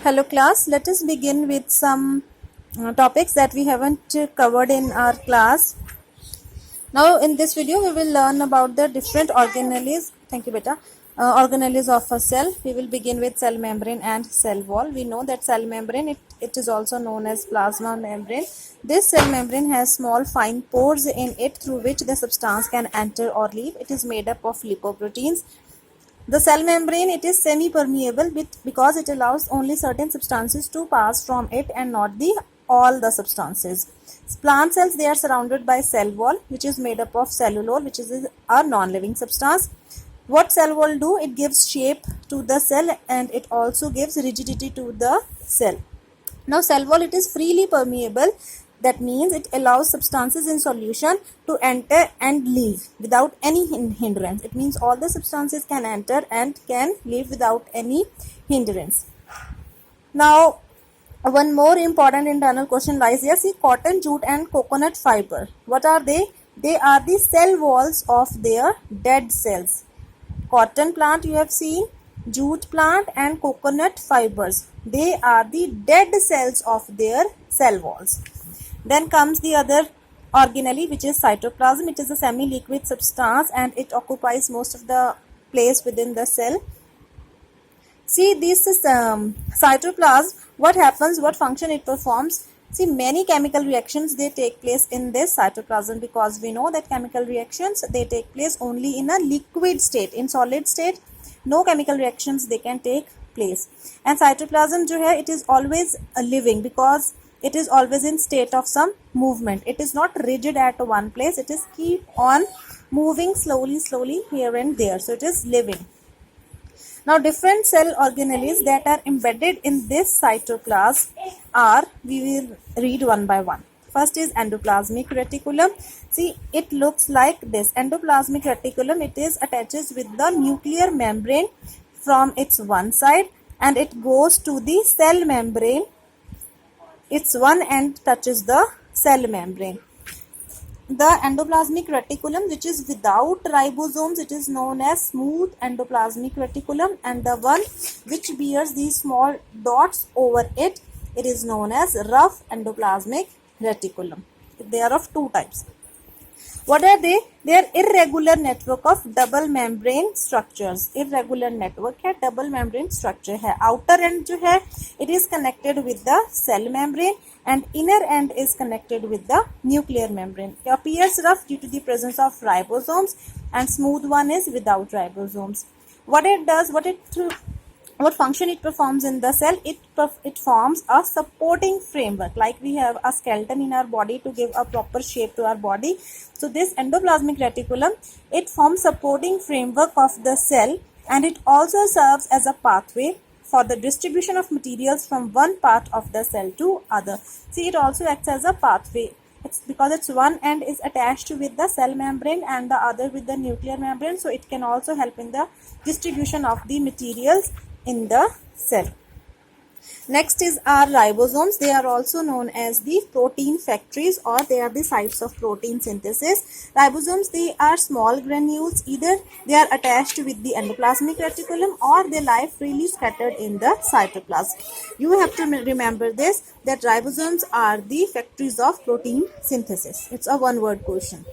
Hello class, let us begin with some topics that we haven't covered in our class. Now in this video we will learn about the different organelles. Thank you beta. Organelles of a cell. We will begin with cell membrane and cell wall. We know that cell membrane, it is also known as plasma membrane. This cell membrane has small fine pores in it through which the substance can enter or leave. It is made up of lipoproteins. The cell membrane, it is semi-permeable because it allows only certain substances to pass from it and not all the substances. Plant cells, they are surrounded by cell wall, which is made up of cellulose, which is a non-living substance. What cell wall do? It gives shape to the cell and it also gives rigidity to the cell. Now cell wall, it is freely permeable. That means it allows substances in solution to enter and leave without any hindrance. It means all the substances can enter and can leave without any hindrance. Now, one more important internal question lies here. See, cotton, jute and coconut fiber. What are they? They are the cell walls of their dead cells. Cotton plant you have seen, jute plant and coconut fibers. They are the dead cells of their cell walls. Then comes the other organelle, which is cytoplasm. It is a semi-liquid substance and it occupies most of the place within the cell. See, this is cytoplasm. What happens? What function it performs? See, many chemical reactions, they take place in this cytoplasm because we know that chemical reactions, they take place only in a liquid state. In solid state, no chemical reactions they can take place. And cytoplasm, it is always living because it is always in state of some movement. It is not rigid at one place. It is keep on moving slowly here and there. So it is living. Now different cell organelles that are embedded in this cytoplasm are, we will read one by one. First is endoplasmic reticulum. See, it looks like this. Endoplasmic reticulum, it is attaches with the nuclear membrane from its one side and it goes to the cell membrane. Its one end touches the cell membrane. The endoplasmic reticulum, which is without ribosomes, it is known as smooth endoplasmic reticulum, and the one which bears these small dots over it, it is known as rough endoplasmic reticulum. They are of two types. What are they? They are irregular network of double membrane structures. Irregular network है, double membrane structure है. Outer end जो है, it is connected with the cell membrane and inner end is connected with the nuclear membrane. It appears rough due to the presence of ribosomes and smooth one is without ribosomes. What it does, what function it performs in the cell? It forms a supporting framework, like we have a skeleton in our body to give a proper shape to our body. So this endoplasmic reticulum, it forms supporting framework of the cell and it also serves as a pathway for the distribution of materials from one part of the cell to other. See, it also acts as a pathway. It's because its one end is attached with the cell membrane and the other with the nuclear membrane, so it can also help in the distribution of the materials in the cell. Next is our ribosomes. They are also known as the protein factories, or they are the sites of protein synthesis. Ribosomes, they are small granules. Either they are attached with the endoplasmic reticulum or they lie freely scattered in the cytoplasm. You have to remember this, that ribosomes are the factories of protein synthesis. It's a one-word question.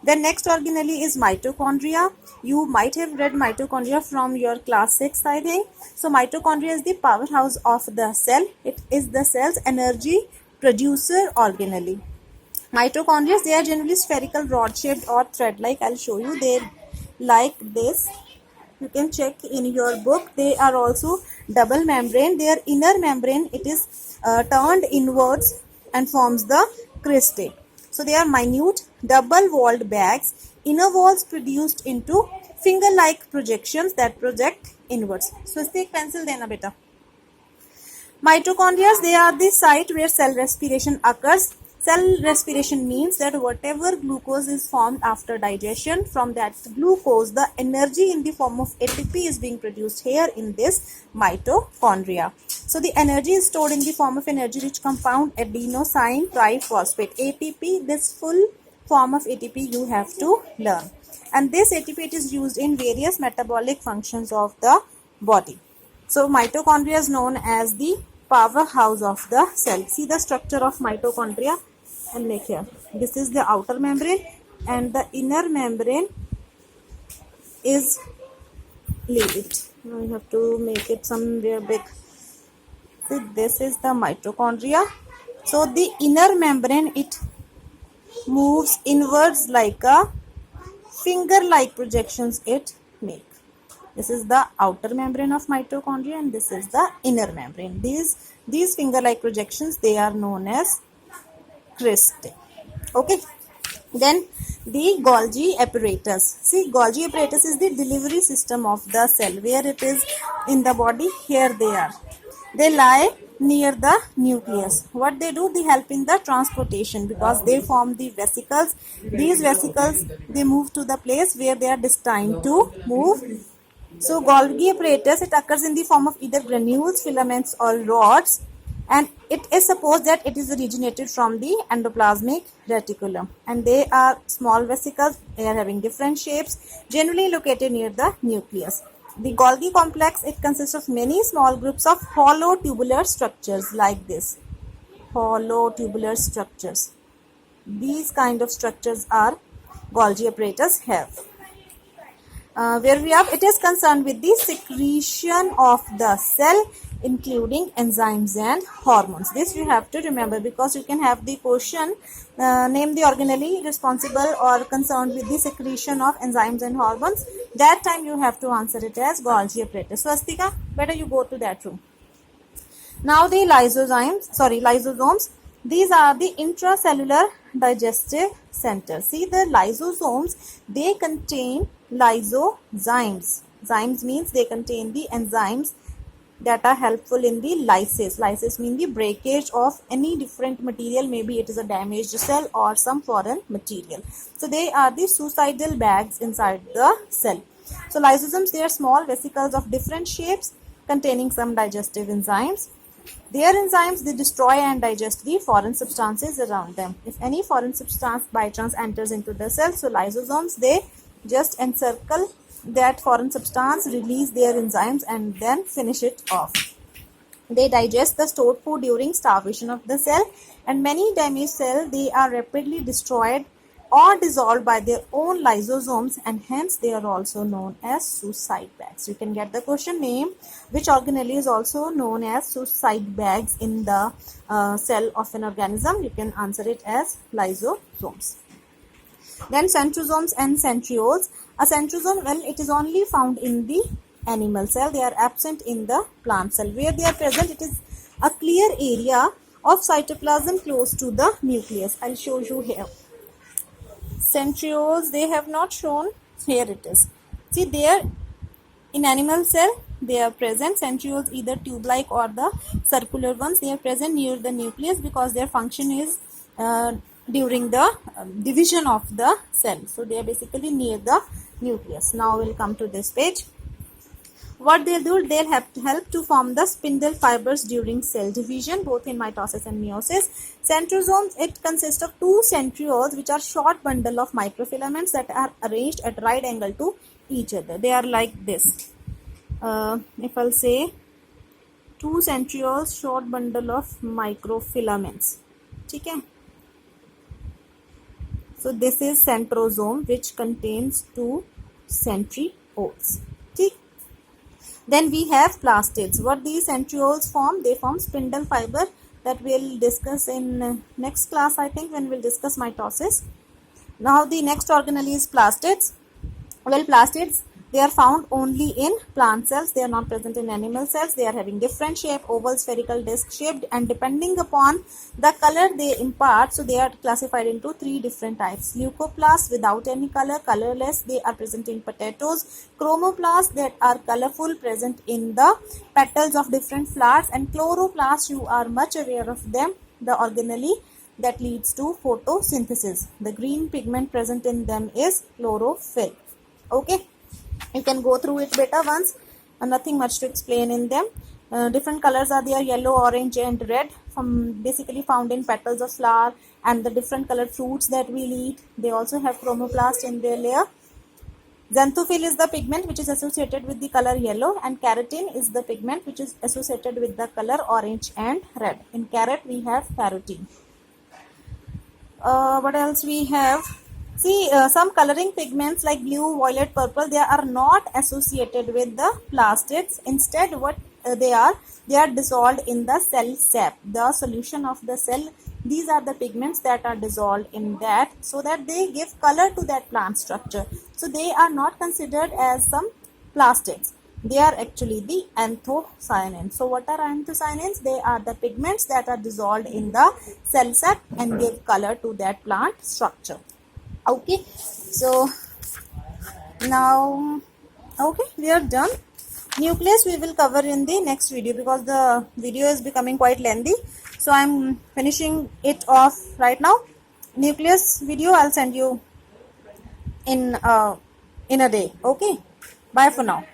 The next organelle is mitochondria. You might have read mitochondria from your class 6, I think. So mitochondria is the powerhouse of the cell. It is the cell's energy producer organelle. Mitochondria, they are generally spherical, rod-shaped or thread-like. I'll show you. They're like this. You can check in your book. They are also double membrane. Their inner membrane, it is turned inwards and forms the cristae. So they are minute double-walled bags. Inner walls produced into finger-like projections that project inwards. So इससे एक pencil देना बेटा. Mitochondria, they are the site where cell respiration occurs. Cell respiration means that whatever glucose is formed after digestion, from that glucose, the energy in the form of ATP is being produced here in this mitochondria. So the energy is stored in the form of energy-rich compound adenosine triphosphate. ATP, this full form of ATP you have to learn. And this ATP, it is used in various metabolic functions of the body. So mitochondria is known as the powerhouse of the cell. See the structure of mitochondria and make here. This is the outer membrane and the inner membrane is lipid. Now you have to make it somewhere big. See, this is the mitochondria. So the inner membrane, it moves inwards like a finger-like projections it make. This is the outer membrane of mitochondria and this is the inner membrane. These finger-like projections, they are known as cristae. Okay. Then the Golgi apparatus. See, Golgi apparatus is the delivery system of the cell. Where it is in the body, here they are. They lie near the nucleus. What they do, they help in the transportation because they form the vesicles. These vesicles, they move to the place where they are destined to move. So Golgi apparatus, it occurs in the form of either granules, filaments or rods, and it is supposed that it is originated from the endoplasmic reticulum, and they are small vesicles. They are having different shapes, generally located near the nucleus. The Golgi complex, it consists of many small groups of hollow tubular structures like this. Hollow tubular structures. These kind of structures are Golgi apparatus have. Where we have, it is concerned with the secretion of the cell, including enzymes and hormones. This you have to remember because you can have the question, name the organelle responsible or concerned with the secretion of enzymes and hormones. That time you have to answer it as Golgi apparatus. Swastika, better you go to that room. Now the lysosomes. These are the intracellular digestive centers. See, the lysosomes, they contain lysozymes. Zymes means they contain the enzymes that are helpful in the lysis. Lysis means the breakage of any different material. Maybe it is a damaged cell or some foreign material. So they are the suicidal bags inside the cell. So lysosomes, they are small vesicles of different shapes containing some digestive enzymes. Their enzymes, they destroy and digest the foreign substances around them. If any foreign substance by chance enters into the cell, so lysosomes, they just encircle that foreign substance, release their enzymes and then finish it off. They digest the stored food during starvation of the cell, and many damaged cells, they are rapidly destroyed or dissolved by their own lysosomes, and hence they are also known as suicide bags. You can get the question name which organelle is also known as suicide bags in the cell of an organism. You can answer it as lysosomes. Then centrosomes and centrioles. A centrosome, well, it is only found in the animal cell. They are absent in the plant cell. Where they are present, it is a clear area of cytoplasm close to the nucleus. I'll show you here. Centrioles, they have not shown. Here it is. See, there in animal cell, they are present. Centrioles, either tube-like or the circular ones, they are present near the nucleus because their function is during the division of the cell. So they are basically near the nucleus. Now we'll come to this page. What they'll do, they'll help to form the spindle fibers during cell division, both in mitosis and meiosis. Centrosomes, it consists of two centrioles, which are short bundle of microfilaments that are arranged at right angle to each other. They are like this. If I'll say two centrioles, short bundle of microfilaments. Okay. So this is centrosome, which contains two centrioles. Okay. Then we have plastids. What these centrioles form? They form spindle fiber that we'll discuss in next class, I think, when we'll discuss mitosis. Now the next organelle is plastids. Well, plastids, they are found only in plant cells. They are not present in animal cells. They are having different shape, oval, spherical, disc shaped, and depending upon the color they impart, so they are classified into three different types. Leucoplasts, without any color, colorless, they are present in potatoes. Chromoplasts, that are colorful, present in the petals of different flowers. And chloroplasts, you are much aware of them, the organelle that leads to photosynthesis. The green pigment present in them is chlorophyll. Okay. You can go through it better once. Nothing much to explain in them. Different colors are there: yellow, orange and red, basically found in petals of flower and the different colored fruits that we eat. They also have chromoplast in their layer. Xanthophyll is the pigment which is associated with the color yellow, and keratin is the pigment which is associated with the color orange and red. In carrot we have carotene. What else we have? See, some coloring pigments like blue, violet, purple, they are not associated with the plastids. Instead, what they are dissolved in the cell sap, the solution of the cell. These are the pigments that are dissolved in that, so that they give color to that plant structure. So they are not considered as some plastids. They are actually the anthocyanins. So what are anthocyanins? They are the pigments that are dissolved in the cell sap and give color to that plant structure. Okay, so now, okay, we are done. Nucleus we will cover in the next video, because the video is becoming quite lengthy, so I'm finishing it off right now. Nucleus video I'll send you in a day. Okay, bye for now.